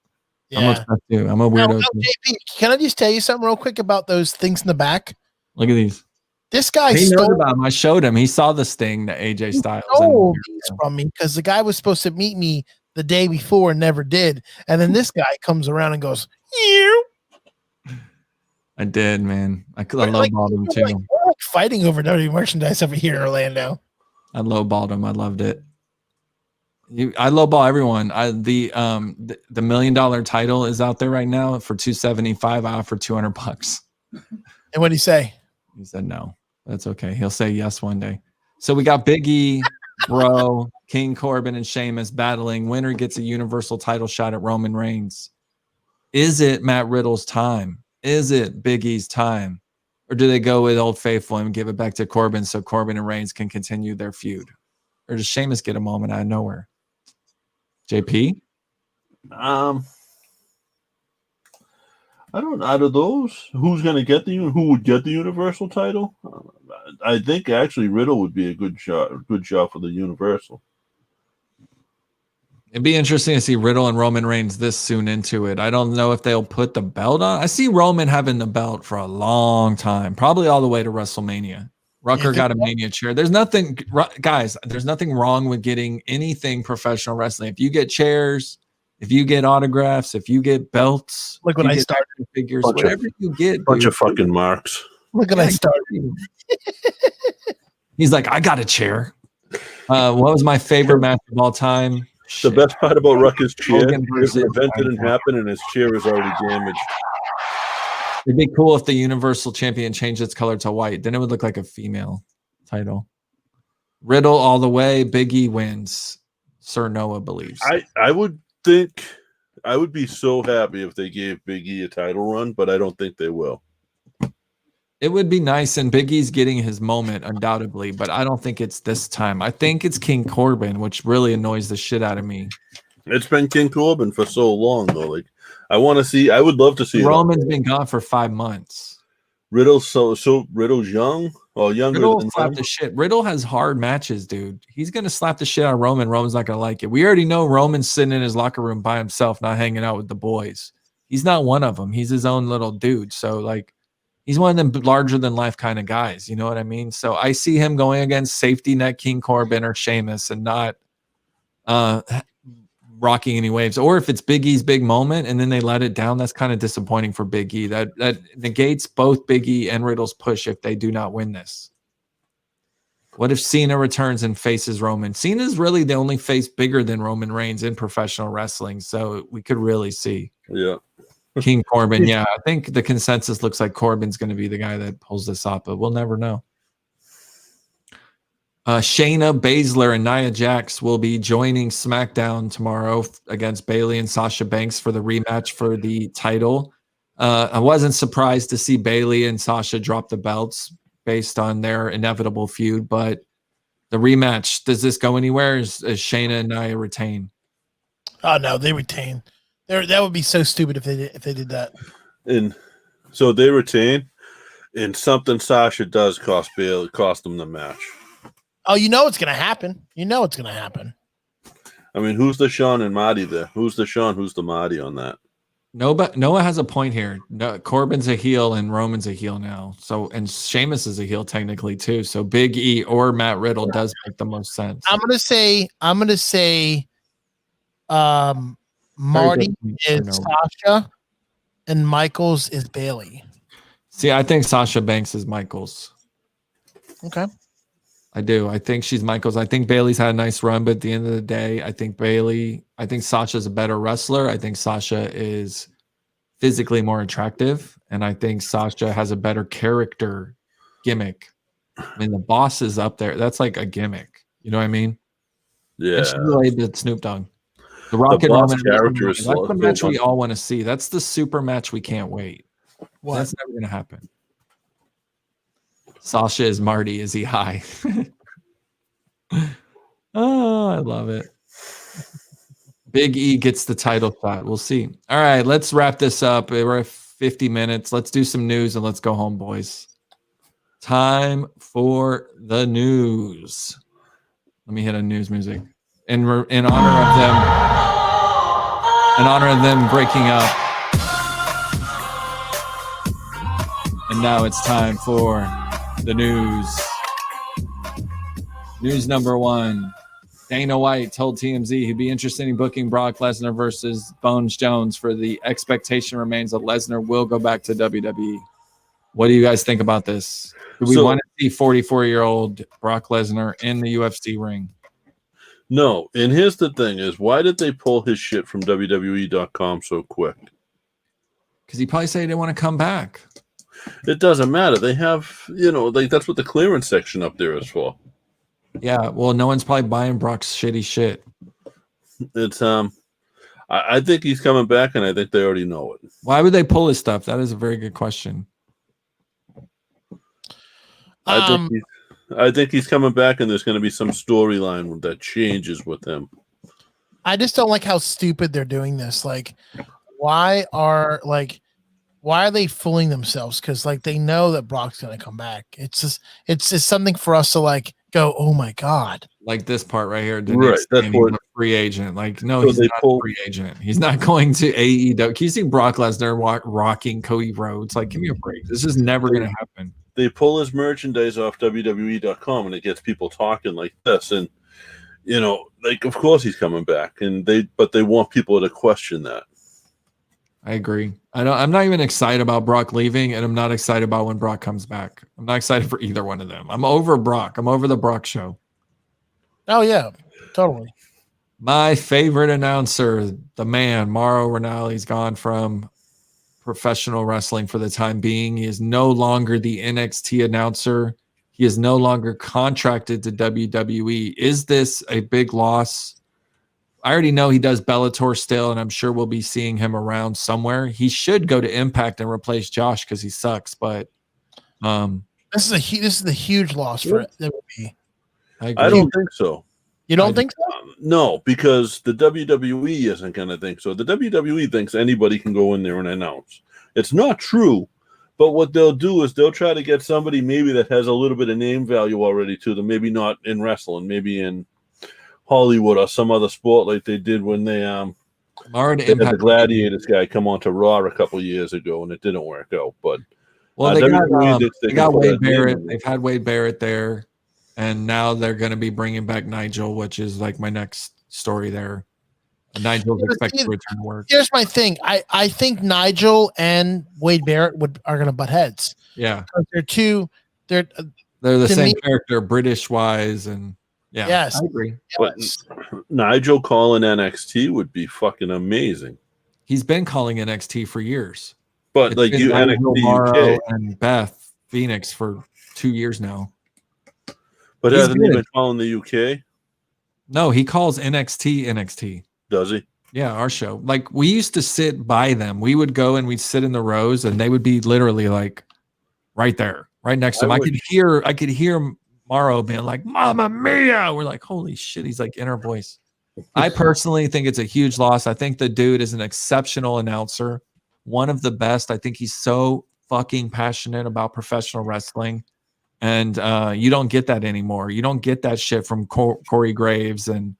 Yeah. I'm a weirdo. JP, can I just tell you something real quick about those things in the back? Look at these. This guy knows about them. I showed him. He saw this thing that AJ Styles stole these from me because the guy was supposed to meet me the day before and never did. And then this guy comes around and goes, "You." I did, man. I lowballed him too. We're like fighting over WWE merchandise over here in Orlando. I lowballed him. I loved it. I lowball everyone. The $1 million title is out there right now for $275. I offer $200. And what did he say? He said no. That's okay. He'll say yes one day. So we got Big E, Bro, King Corbin, and Sheamus battling. Winner gets a Universal title shot at Roman Reigns. Is it Matt Riddle's time? Is it Big E's time? Or do they go with Old Faithful and give it back to Corbin so Corbin and Reigns can continue their feud? Or does Sheamus get a moment out of nowhere? JP? I don't know. Out of those, who would get the Universal title? I think actually Riddle would be a good shot for the Universal. It'd be interesting to see Riddle and Roman Reigns this soon into it. I don't know if they'll put the belt on. I see Roman having the belt for a long time, probably all the way to WrestleMania. Rucker got a Mania chair. There's nothing, guys, there's nothing wrong with getting anything professional wrestling. If you get chairs, if you get autographs, if you get belts, like when I started figures, whatever you get, bunch of fucking marks. Look at that start. He's like, I got a chair. What was my favorite match of all time? The best part about Ruckus' chair, Hogan if versus the event didn't happen and his chair is already damaged. It'd be cool if the Universal Champion changed its color to white. Then it would look like a female title. Riddle all the way. Big E wins. Sir Noah believes. I would think I would be so happy if they gave Big E a title run, but I don't think they will. It would be nice, and Big E's getting his moment undoubtedly, but I don't think it's this time. I think it's King Corbin, which really annoys the shit out of me. It's been King Corbin for so long, though. Like, I would love to see Roman's been gone for 5 months. Riddle's Riddle's young, or younger Riddle than slap the shit. Riddle has hard matches, dude. He's gonna slap the shit out of Roman. Roman's not gonna like it. We already know Roman's sitting in his locker room by himself, not hanging out with the boys. He's not one of them. He's his own little dude. So like, he's one of them larger than life kind of guys. You know what I mean? So I see him going against safety net King Corbin or Sheamus and not rocking any waves. Or if it's Big E's big moment and then they let it down, that's kind of disappointing for Big E. That negates both Big E and Riddle's push if they do not win this. What if Cena returns and faces Roman? Cena's really the only face bigger than Roman Reigns in professional wrestling. So we could really see. Yeah. King Corbin, yeah. I think the consensus looks like Corbin's going to be the guy that pulls this off, but we'll never know. Shayna Baszler and Nia Jax will be joining SmackDown tomorrow against Bayley and Sasha Banks for the rematch for the title. I wasn't surprised to see Bayley and Sasha drop the belts based on their inevitable feud, but the rematch, does this go anywhere? Is Shayna and Nia retain? Oh no, they retain. That would be so stupid if they did that. And so they retain, and something Sasha does cost them the match. Oh, you know it's gonna happen. You know it's gonna happen. I mean, who's the Sean and Marty there? Who's the Sean? Who's the Marty on that? Noah has a point here. No, Corbin's a heel and Roman's a heel now. So, and Sheamus is a heel technically too. So Big E or Matt Riddle does make the most sense. I'm gonna say Marty is Sasha and Michaels is Bayley. See, I think Sasha Banks is Michaels. Okay. I do. I think she's Michaels. I think Bayley's had a nice run, but at the end of the day, I think Sasha's a better wrestler. I think Sasha is physically more attractive, and I think Sasha has a better character gimmick. I mean, the boss is up there. That's like a gimmick. You know what I mean? Yeah. And she related to Snoop Dogg. The Rock and Roman character is that's the match we all want to see. That's the super match we can't wait. What? That's never going to happen. Sasha is Marty. Is he high? Oh, I love it. Big E gets the title shot. We'll see. All right, let's wrap this up. We're at 50 minutes. Let's do some news and let's go home, boys. Time for the news. Let me hit a news music. In honor of them breaking up. And now it's time for the news. News number 1. Dana White told TMZ he'd be interested in booking Brock Lesnar versus Bones Jones, for the expectation remains that Lesnar will go back to WWE. What do you guys think about this? Do we want to see 44-year-old Brock Lesnar in the UFC ring? No. And here's the thing is, why did they pull his shit from WWE.com so quick? Because he probably said he didn't want to come back. It doesn't matter. They have, that's what the clearance section up there is for. Yeah, well, no one's probably buying Brock's shitty shit. It's I think he's coming back, and I think they already know it. Why would they pull his stuff? That is a very good question. I think he's coming back, and there's going to be some storyline that changes with him. I just don't like how stupid they're doing this. Like, why are they fooling themselves? Because they know that Brock's going to come back. It's just something for us to go, oh my God. Like this part right here. Right. That's what a free agent. No, so he's not a free agent. He's not going to AEW. Can you see Brock Lesnar rocking Cody Rhodes? Give me a break. This is never going to happen. They pull his merchandise off WWE.com, and it gets people talking like this. And, of course he's coming back. But they want people to question that. I agree. I'm not even excited about Brock leaving, and I'm not excited about when Brock comes back. I'm not excited for either one of them. I'm over Brock. I'm over the Brock show. Oh yeah, totally. My favorite announcer, the man, Mauro Ranalli's gone from professional wrestling for the time being. He is no longer the NXT announcer. He is no longer contracted to WWE. Is this a big loss? I already know he does Bellator still, and I'm sure we'll be seeing him around somewhere. He should go to Impact and replace Josh because he sucks. But this is a huge loss for WWE. I don't think so. You don't think so? No, because the WWE isn't going to think so. The WWE thinks anybody can go in there and announce. It's not true, but what they'll do is they'll try to get somebody maybe that has a little bit of name value already to them. Maybe not in wrestling, maybe in Hollywood or some other sport like they did when they had the Gladiators guy come on to Raw a couple years ago, and it didn't work out. But they got Wade Barrett. They've had Wade Barrett there. And now they're going to be bringing back Nigel, which is like my next story there. And Nigel's expected to return to work. Here's my thing. I think Nigel and Wade Barrett are going to butt heads. Yeah. They're the same character, British-wise. And yeah, yes. I agree. Yes. But Nigel calling NXT would be fucking amazing. He's been calling NXT for years. But it's like you NXT UK. And Beth Phoenix for 2 years now. But hasn't he been calling the UK? No, he calls NXT. Does he? Yeah, our show. Like, we used to sit by them. We would go and we'd sit in the rows, and they would be literally like right there, right next to him. I could hear Mauro being like, "Mamma mia!" We're like, "Holy shit!" He's like in our voice. I personally think it's a huge loss. I think the dude is an exceptional announcer, one of the best. I think he's so fucking passionate about professional wrestling. And you don't get that anymore. You don't get that shit from Corey Graves and,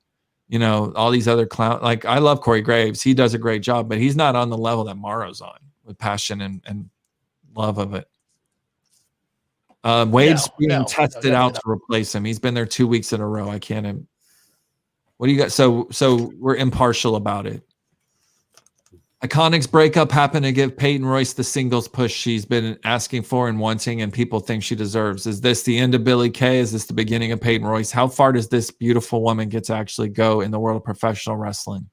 all these other clowns. Like, I love Corey Graves. He does a great job, but he's not on the level that Mauro's on with passion and love of it. Wade's being tested out to replace him. He's been there 2 weeks in a row. I can't. What do you got? So we're impartial about it. Iconics breakup happened to give Peyton Royce the singles push she's been asking for and wanting, and people think she deserves. Is this the end of Billie Kay? Is this the beginning of Peyton Royce? How far does this beautiful woman get to actually go in the world of professional wrestling?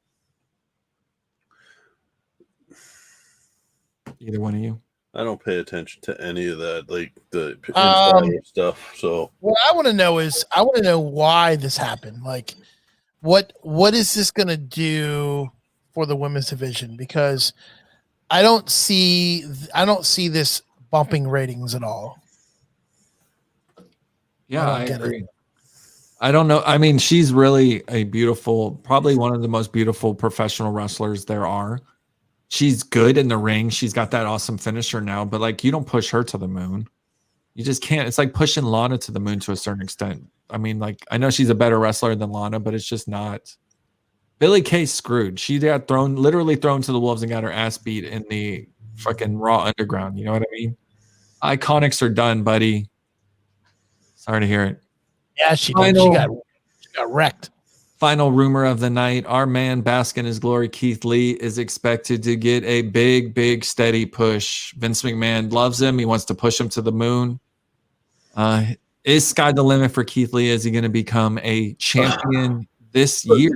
Either one of you? I don't pay attention to any of that, like the inside stuff. So what I want to know is, why this happened. Like, what is this going to do for the women's division? Because I don't see this bumping ratings at all. Yeah, I agree. I don't know. I mean, she's really a beautiful, probably one of the most beautiful professional wrestlers there are. She's good in the ring. She's got that awesome finisher now, but like, you don't push her to the moon. You just can't. It's like pushing Lana to the moon to a certain extent. I mean, like, I know she's a better wrestler than Lana, but it's just not. Billie Kay screwed. She got literally thrown to the wolves and got her ass beat in the fucking Raw Underground. You know what I mean? Iconics are done, buddy. Sorry to hear it. Yeah, she got wrecked. Final rumor of the night. Our man, bask in his glory, Keith Lee, is expected to get a big, big, steady push. Vince McMahon loves him. He wants to push him to the moon. Is sky the limit for Keith Lee? Is he going to become a champion this year?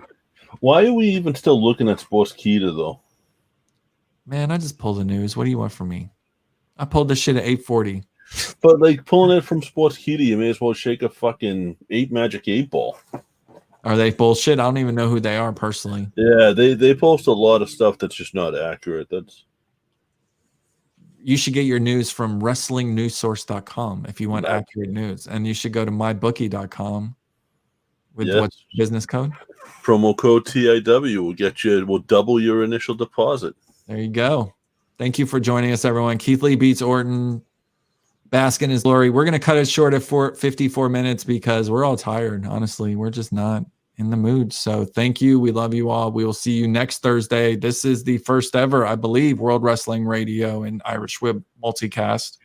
Why are we even still looking at Sportskeeda, though? Man, I just pulled the news. What do you want from me? I pulled this shit at 8:40. But, like, pulling it from Sportskeeda, you may as well shake a fucking Magic 8 Ball. Are they bullshit? I don't even know who they are personally. Yeah, they post a lot of stuff that's just not accurate. You should get your news from WrestlingNewsSource.com if you want accurate news. And you should go to MyBookie.com with what business code? Promo code TIW will double your initial deposit. There you go. Thank you for joining us, everyone. Keith Lee beats Orton. Bask in his glory. We're going to cut it short at 54 minutes because we're all tired. Honestly, we're just not in the mood. So thank you. We love you all. We will see you next Thursday. This is the first ever, I believe, World Wrestling Radio and Irish Whip multicast.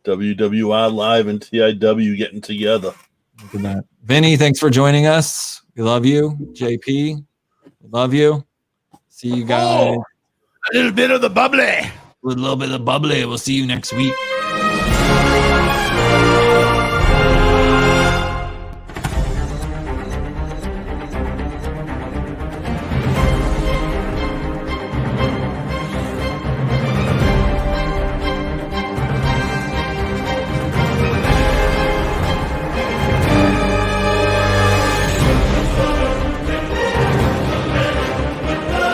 WWR Live and TIW getting together. Look at that. Vinny, thanks for joining us. We love you. JP, we love you. See you guys A little bit of the bubbly. With a little bit of bubbly. We'll see you next week.